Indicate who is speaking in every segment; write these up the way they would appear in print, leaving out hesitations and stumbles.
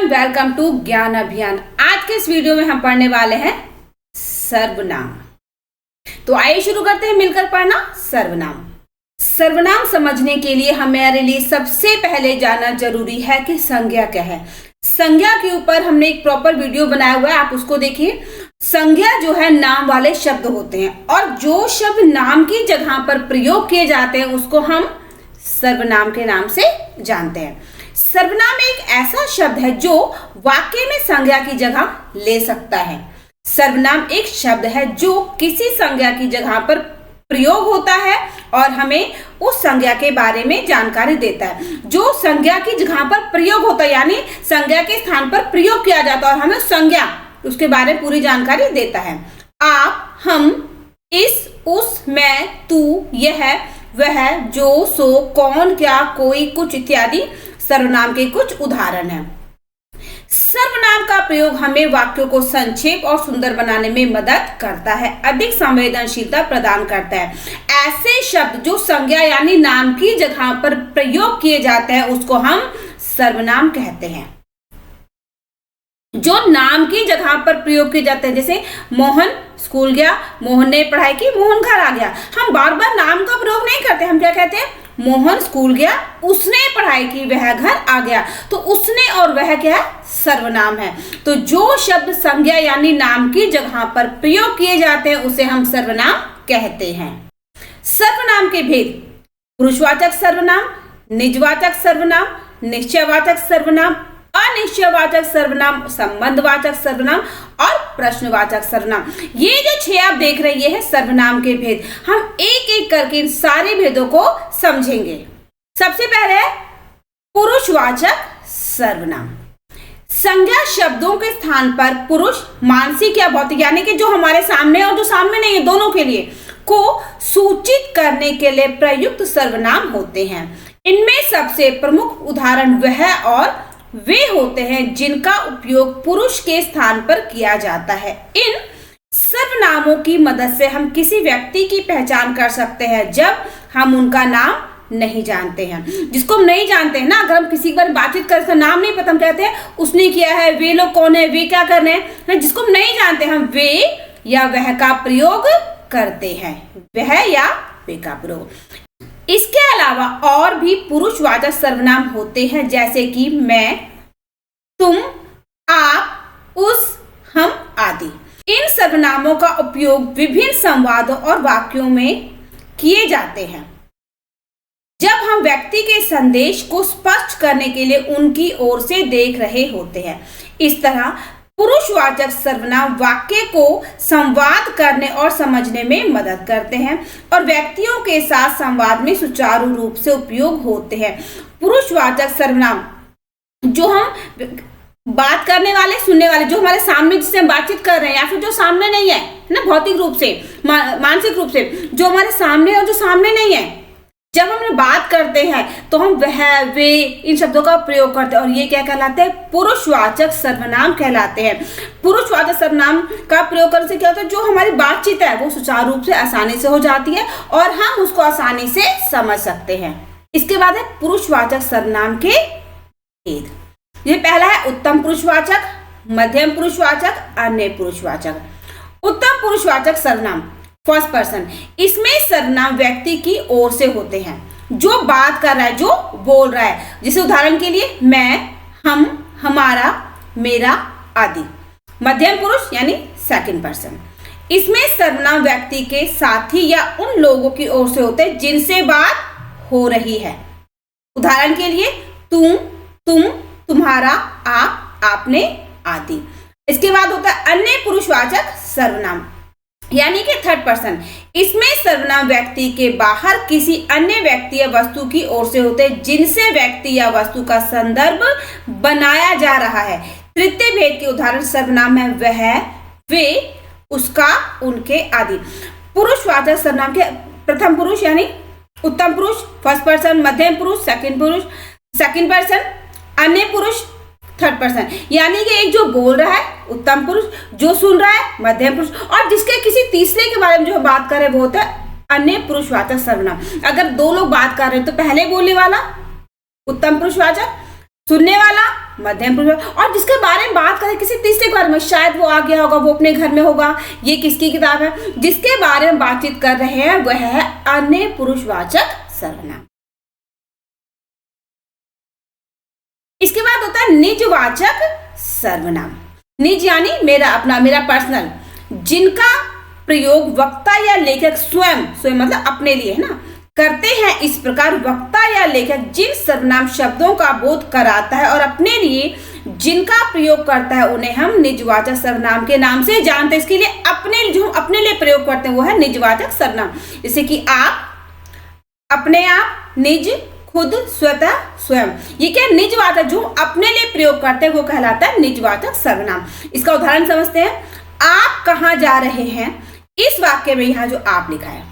Speaker 1: Everyone, welcome to ज्ञान अभियान। आज के इस वीडियो में हम पढ़ने वाले हैं सर्वनाम। तो आइए शुरू करते हैं मिलकर पढ़ना सर्वनाम। सर्वनाम समझने के लिए हमारे लिए सबसे पहले जानना जरूरी है कि संज्ञा क्या है। संज्ञा के ऊपर हमने एक प्रॉपर वीडियो बनाया हुआ है, आप उसको देखिए। संज्ञा जो है नाम वाले शब्द होते हैं और जो शब्द नाम की जगह पर प्रयोग किए जाते हैं उसको हम सर्वनाम के नाम से जानते हैं। सर्वनाम एक ऐसा शब्द है जो वाक्य में संज्ञा की जगह ले सकता है। सर्वनाम एक शब्द है जो किसी संज्ञा की जगह पर प्रयोग होता है और हमें उस संज्ञा के बारे में जानकारी देता है। जो संज्ञा की जगह पर प्रयोग होता है यानी संज्ञा के स्थान पर प्रयोग किया जाता है और हमें संज्ञा उसके बारे में पूरी जानकारी देता है। आप, हम, इस, उस, मैं, तू, यह, वह, जो, सो, कौन, क्या, कोई, कुछ इत्यादि सर्वनाम के कुछ उदाहरण हैं। सर्वनाम का प्रयोग हमें वाक्यों को संक्षेप और सुंदर बनाने में मदद करता है, अधिक संवेदनशीलता प्रदान करता है। ऐसे शब्द जो संज्ञा यानी नाम की जगह पर प्रयोग किए जाते हैं उसको हम सर्वनाम कहते हैं। जो नाम की जगह पर प्रयोग किए जाते हैं, जैसे मोहन स्कूल गया, मोहन ने पढ़ाई की, मोहन घर आ गया। हम बार बार नाम का प्रयोग नहीं करते, हम क्या कहते हैं? मोहन स्कूल गया, उसने पढ़ाई की, वह घर आ गया। तो उसने और वह क्या है? सर्वनाम है। तो जो शब्द संज्ञा यानी नाम की जगह पर प्रयोग किए जाते हैं उसे हम सर्वनाम कहते हैं। सर्वनाम के भेद: पुरुषवाचक सर्वनाम, निजवाचक सर्वनाम, निश्चयवाचक सर्वनाम, अनिश्चयवाचक सर्वनाम, संबंधवाचक सर्वनाम और प्रश्नवाचक सर्वनाम। ये जो 6 आप देख रहे हैं ये है सर्वनाम के भेद। हम एक एक करके इन सारे भेदों को समझेंगे। सबसे पहले है पुरुषवाचक सर्वनाम। संज्ञा शब्दों के स्थान पर पुरुष, मानसिक या भौतिक यानी कि जो हमारे सामने और जो सामने नहीं है दोनों के लिए को सूचित करने के लिए प्रयुक्त सर्वनाम होते हैं। इनमें सबसे प्रमुख उदाहरण वह और वे होते हैं जिनका उपयोग पुरुष के स्थान पर किया जाता है। इन सर्वनामों की मदद से हम किसी व्यक्ति की पहचान कर सकते हैं जब हम उनका नाम नहीं जानते हैं। जिसको हम नहीं जानते हैं ना, अगर हम किसी के बारे में बातचीत करते हैं, नाम नहीं पता, हम कहते हैं उसने किया है, वे लोग कौन है, वे क्या कर रहे हैं। जिसको हम नहीं जानते हम वे या वह का प्रयोग करते हैं, वह या वे का प्रयोग। इसके अलावा और भी पुरुषवाचक सर्वनाम होते हैं जैसे कि मैं, तुम, आप, उस, हम आदि। इन सर्वनामों का उपयोग विभिन्न संवादों और वाक्यों में किए जाते हैं जब हम व्यक्ति के संदेश को स्पष्ट करने के लिए उनकी ओर से देख रहे होते हैं। इस तरह पुरुषवाचक सर्वनाम वाक्य को संवाद करने और समझने में मदद करते हैं और व्यक्तियों के साथ संवाद में सुचारू रूप से उपयोग होते हैं। पुरुषवाचक सर्वनाम जो हम बात करने वाले, सुनने वाले, जो हमारे सामने जिससे हम बातचीत कर रहे हैं या फिर जो सामने नहीं है ना, भौतिक रूप से, मानसिक रूप से, जो हमारे सामने और जो सामने नहीं है, जब हम बात करते हैं तो हम वह, वे इन शब्दों का प्रयोग करते हैं और ये क्या कहलाते हैं? पुरुषवाचक सर्वनाम कहलाते हैं। पुरुषवाचक सर्वनाम का प्रयोग करने से क्या होता है? जो हमारी बातचीत है वो सुचारू रूप से आसानी से हो जाती है और हम उसको आसानी से समझ सकते हैं। इसके बाद है पुरुषवाचक सर्वनाम के भेद। ये पहला है उत्तम पुरुषवाचक, मध्यम पुरुषवाचक, अन्य पुरुषवाचक। उत्तम पुरुषवाचक सर्वनाम फर्स्ट पर्सन, इसमें सर्वनाम व्यक्ति की ओर से होते हैं, जो बात कर रहा है, जो बोल रहा है। जैसे उदाहरण के लिए मैं, हम, हमारा, मेरा आदि। मध्यम पुरुष यानी सेकंड पर्सन, इसमें सर्वनाम व्यक्ति के साथी या उन लोगों की ओर से होते हैं जिनसे बात हो रही है। उदाहरण के लिए तुम, तुम, तुम्हारा, आप, आपने आदि। इसके बाद होता है अन्य पुरुषवाचक सर्वनाम यानी कि थर्ड पर्सन, इसमें सर्वनाम व्यक्ति के बाहर किसी अन्य व्यक्ति या वस्तु की ओर से होते हैं जिनसे व्यक्ति या वस्तु का संदर्भ बनाया जा रहा है। तृतीय भेद के उदाहरण सर्वनाम है वह, वे, उसका, उनके आदि। पुरुषवाचक सर्वनाम के प्रथम पुरुष यानी उत्तम पुरुष फर्स्ट पर्सन, मध्यम पुरुष सेकंड पर्सन, अन्य पुरुष थर्ड पर्सन, यानी कि एक जो बोल रहा है उत्तम पुरुष, जो सुन रहा है मध्यम पुरुष और जिसके किसी तीसरे के बारे में जो बात कर रहे वो होता है अन्य पुरुषवाचक सर्वनाम। अगर 2 लोग बात कर रहे हैं तो पहले बोलने वाला उत्तम पुरुषवाचक, सुनने वाला मध्यम पुरुष। और जिसके बारे में बात करें किसी तीसरे के बारे में, शायद वो आ गया होगा, वो अपने घर में होगा। ये किसकी किताब है? जिसके बारे में बातचीत कर रहे हैं वह है अन्य पुरुषवाचक सर्वनाम। इसके बाद होता है निजवाचक सर्वनाम। निज यानी मेरा अपना, मेरा पर्सनल, जिनका प्रयोग वक्ता या लेखक स्वयं, स्वयं मतलब अपने लिए है ना, करते हैं। इस प्रकार वक्ता या लेखक जिन सर्वनाम शब्दों का बोध कराता है और अपने लिए जिनका प्रयोग करता है उन्हें हम निजवाचक सर्वनाम के नाम से जानते हैं। इसके लिए अपने, जो हम अपने लिए प्रयोग करते हैं वो है निजवाचक सर्वनाम। जैसे कि आप, अपने आप, निज, खुद, स्वतः, स्वयं। ये क्या निजवाचक जो अपने लिए प्रयोग करते हैं वो कहलाता है निजवाचक सर्वनाम। इसका उदाहरण समझते हैं। आप कहाँ जा रहे हैं? इस वाक्य में यहाँ जो आप लिखा है,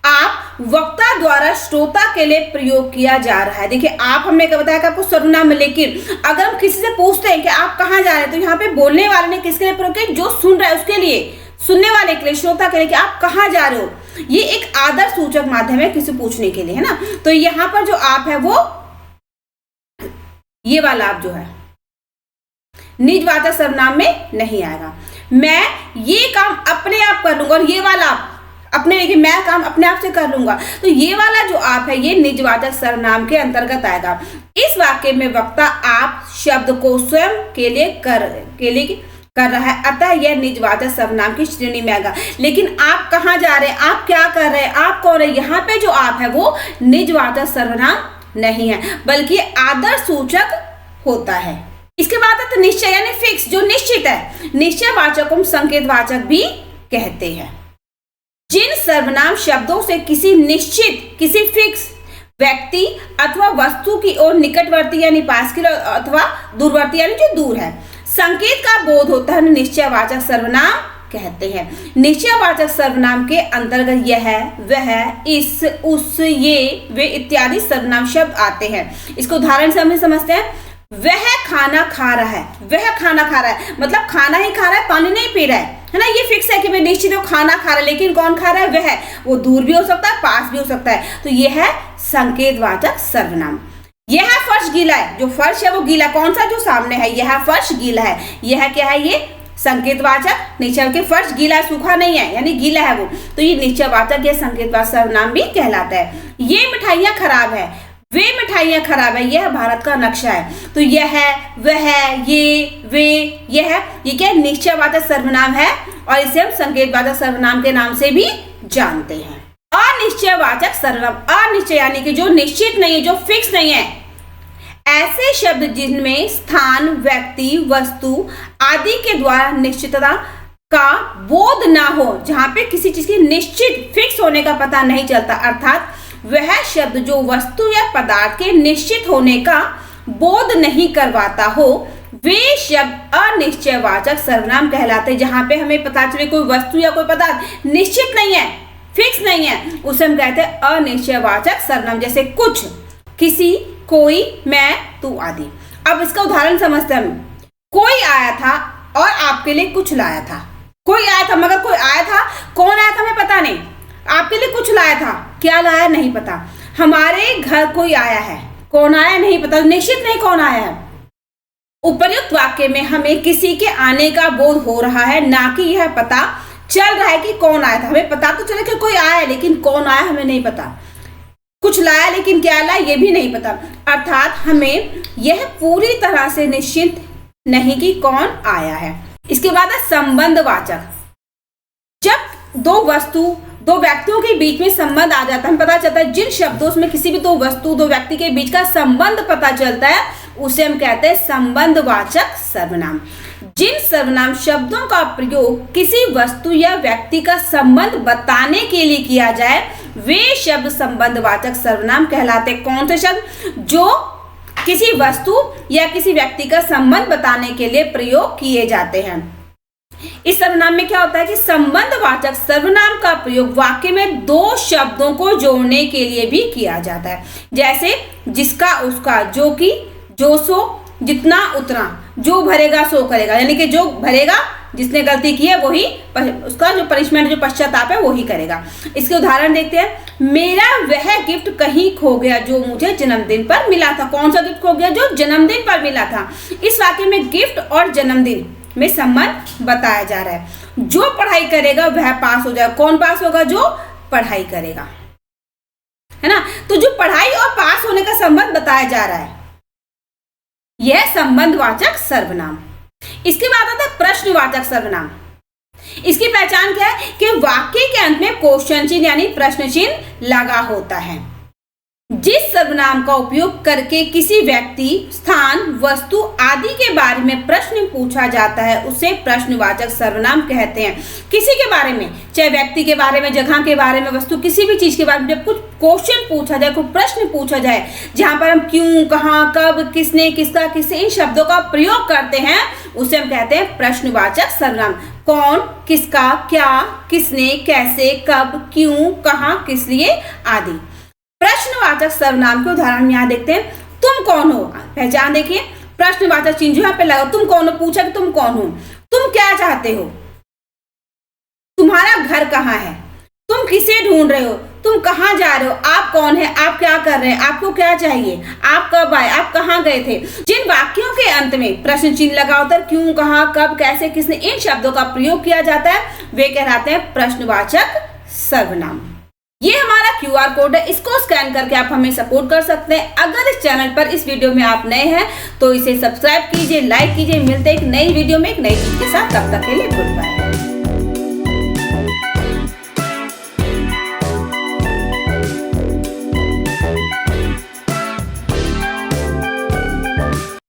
Speaker 1: आप वक्ता द्वारा श्रोता के लिए प्रयोग किया जा रहा है। देखिए आप, हमने क्या बताया कि आपको सर्वनाम है, लेकिन अगर हम किसी से पूछते हैं कि आप कहाँ जा रहे हैं, तो यहाँ पे बोलने वाले ने किसके लिए प्रयोग किया? जो सुन रहा है उसके लिए, सुनने वाले के लिए, श्रोता के लिए, कि आप कहाँ जा रहे हो। ये एक आदर सूचक माध्यम है किसी पूछने के लिए, है ना। तो यहाँ पर जो आप है वो ये वाला आप जो है निजवाचक सर्वनाम में नहीं आएगा। मैं ये काम अपने आप कर लूंगा, और ये वाला आप अपने, लेकिन मैं काम अपने आप से कर लूंगा, तो ये वाला जो आप है ये निजवाचक सर्वनाम के अंतर्गत आएगा। इस वाक्य में वक्ता आप शब्द को स्वयं के लिए कर रहा है, अतः यह निजवाचक सर्वनाम की श्रेणी में आएगा। लेकिन आप कहाँ जा रहे हैं, आप क्या कर रहे हैं, आप कौन है, यहाँ पे जो आप है वो निजवाचक सर्वनाम नहीं है, बल्कि आदर सूचक होता है। इसके बाद आता निश्चय यानी फिक्स, जो निश्चित है। निश्चयवाचक को संकेतवाचक भी कहते हैं। जिन सर्वनाम शब्दों से किसी निश्चित, किसी फिक्स व्यक्ति अथवा वस्तु की ओर निकटवर्ती यानी पास की, अथवा दूरवर्ती यानी जो दूर है, संकेत का बोध होता है, निश्चयवाचक सर्वनाम कहते हैं। निश्चयवाचक सर्वनाम के अंतर्गत यह, वह, इस, उस, ये, वे इत्यादि सर्वनाम शब्द आते हैं। इसको उदाहरण से हम समझते हैं। वह खाना खा रहा है, वह खाना खा रहा है मतलब खाना ही खा रहा है, पानी नहीं पी रहा है ना। ये फिक्स है कि भाई निश्चित वो खाना खा रहा है, लेकिन कौन खा रहा है? वह, वो दूर भी हो सकता है, पास भी हो सकता है। तो यह है संकेतवाचक सर्वनाम। यह फर्श गीला है, जो फर्श है वो गीला, कौन सा? जो सामने है, यह फर्श गीला है। यह क्या है? ये संकेतवाचक, नीचे के फर्श गीला, सूखा नहीं है, यानी गीला है वो, तो ये निश्चयवाचक या संकेतवाचक सर्वनाम भी कहलाता है। ये मिठाइयाँ खराब है, वे मिठाइयाँ खराब है, यह भारत का नक्शा है। तो यह है, वह, ये, वे, यह, ये क्या निश्चयवाचक सर्वनाम है, और इसे हम संकेतवाचक सर्वनाम के नाम से भी जानते हैं। अनिश्चयवाचक सर्वनाम, अनिश्चय यानी कि जो निश्चित नहीं है, जो फिक्स नहीं है, ऐसे शब्द जिनमें स्थान, व्यक्ति, वस्तु आदि के द्वारा निश्चितता का बोध ना हो, जहां पे किसी चीज की निश्चित फिक्स होने का पता नहीं चलता, अर्थात वह शब्द जो वस्तु या पदार्थ के निश्चित होने का बोध नहीं करवाता हो, वे शब्द अनिश्चयवाचक सर्वनाम कहलाते हैं। जहां पे हमें पता चले कोई वस्तु या कोई पदार्थ निश्चित नहीं है, फिक्स नहीं है, उसे हम कहते हैं अनिश्चयवाचक सर्वनाम। जैसे कुछ, किसी, कोई, मैं, तू आदि। अब इसका उदाहरण समझते हैं हम। कोई आया था और आपके लिए कुछ लाया था। कोई आया था, मगर कोई आया था, कौन आया था हमें पता नहीं, आपके लिए कुछ लाया था, क्या लाया नहीं पता। हमारे घर कोई आया है, कौन आया नहीं पता, निश्चित नहीं कौन आया है। उपर्युक्त वाक्य में हमें किसी के आने का बोध हो रहा है, ना कि यह पता चल रहा है कि कौन आया था। हमें पता तो चला कि कोई आया है, लेकिन कौन आया हमें नहीं पता। कुछ लाया, लेकिन क्या लाया ये भी नहीं पता। अर्थात हमें यह पूरी तरह से निश्चित नहीं कि कौन आया है। इसके बाद है संबंधवाचक। जब दो व्यक्तियों के बीच में संबंध आ जाता है, हमें पता चलता है, जिन शब्दों में किसी भी दो वस्तु, दो व्यक्ति के बीच का संबंध पता चलता है, उसे हम कहते हैं संबंधवाचक सर्वनाम। जिन सर्वनाम शब्दों का प्रयोग किसी वस्तु या व्यक्ति का संबंध बताने के लिए किया जाए, वे शब्द संबंधवाचक सर्वनाम कहलाते। कौन से शब्द? जो किसी वस्तु या किसी व्यक्ति का संबंध बताने के लिए प्रयोग किए जाते हैं। इस सर्वनाम में क्या होता है कि संबंधवाचक सर्वनाम का प्रयोग वाक्य में दो शब्दों को जोड़ने के लिए भी किया जाता है। जैसे जिसका, उसका, जो कि, जो, सो, जितना, उतना, जो भरेगा सो करेगा, यानी कि जो भरेगा जिसने गलती की है वही उसका जो पनिशमेंट, जो पश्चाताप है वही करेगा। इसके उदाहरण देखते हैं। मेरा वह गिफ्ट कहीं खो गया जो मुझे जन्मदिन पर मिला था। कौन सा गिफ्ट खो गया? जो जन्मदिन पर मिला था। इस वाक्य में गिफ्ट और जन्मदिन में संबंध बताया जा रहा है। जो पढ़ाई करेगा वह पास हो जाएगा। कौन पास होगा? जो पढ़ाई करेगा, है ना। तो जो पढ़ाई और पास होने का संबंध बताया जा रहा है, यह संबंधवाचक सर्वनाम। इसके बाद आता है प्रश्नवाचक सर्वनाम। इसकी पहचान क्या है? कि वाक्य के अंत में क्वेश्चन चिन्ह यानी प्रश्न चिन्ह लगा होता है। जिस सर्वनाम का उपयोग करके किसी व्यक्ति, स्थान, वस्तु आदि के बारे में प्रश्न पूछा जाता है उसे प्रश्नवाचक सर्वनाम कहते हैं। किसी के बारे में, चाहे व्यक्ति के बारे में, जगह के बारे में, वस्तु, किसी भी चीज के बारे में जब कुछ क्वेश्चन पूछा जाए, कोई प्रश्न पूछा जाए, जहां पर हम क्यों, कहाँ, कब, किसने, किसका, किससे, इन शब्दों का प्रयोग करते हैं, उसे हम कहते हैं प्रश्नवाचक सर्वनाम। कौन, किसका, क्या, किसने, कैसे, कब, क्यों, कहाँ, किस लिए आदि। प्रश्नवाचक सर्वनाम के उदाहरण यहाँ देखते हैं। तुम कौन हो? पहचान देखिए, प्रश्नवाचक चिन्ह जो यहाँ पे लगा, तुम कौन हो, पूछा कि तुम कौन हो। तुम क्या चाहते हो? तुम्हारा घर कहाँ है? तुम किसे ढूंढ रहे हो? तुम कहाँ जा रहे हो? आप कौन है? आप क्या कर रहे हैं? आपको क्या चाहिए? आप कब आए? आप कहाँ गए थे? जिन वाक्यों के अंत में प्रश्न चिन्ह लगा होता है, क्यों, कहाँ, कब, कैसे, किसने, इन शब्दों का प्रयोग किया जाता है, वे कहलाते हैं प्रश्नवाचक सर्वनाम। ये हमारा QR कोड है, इसको स्कैन करके आप हमें सपोर्ट कर सकते हैं। अगर इस चैनल पर, इस वीडियो में आप नए हैं तो इसे सब्सक्राइब कीजिए, लाइक कीजिए। मिलते हैं एक नई वीडियो में एक नई चीज के साथ। तब तक के लिए गुड बाय।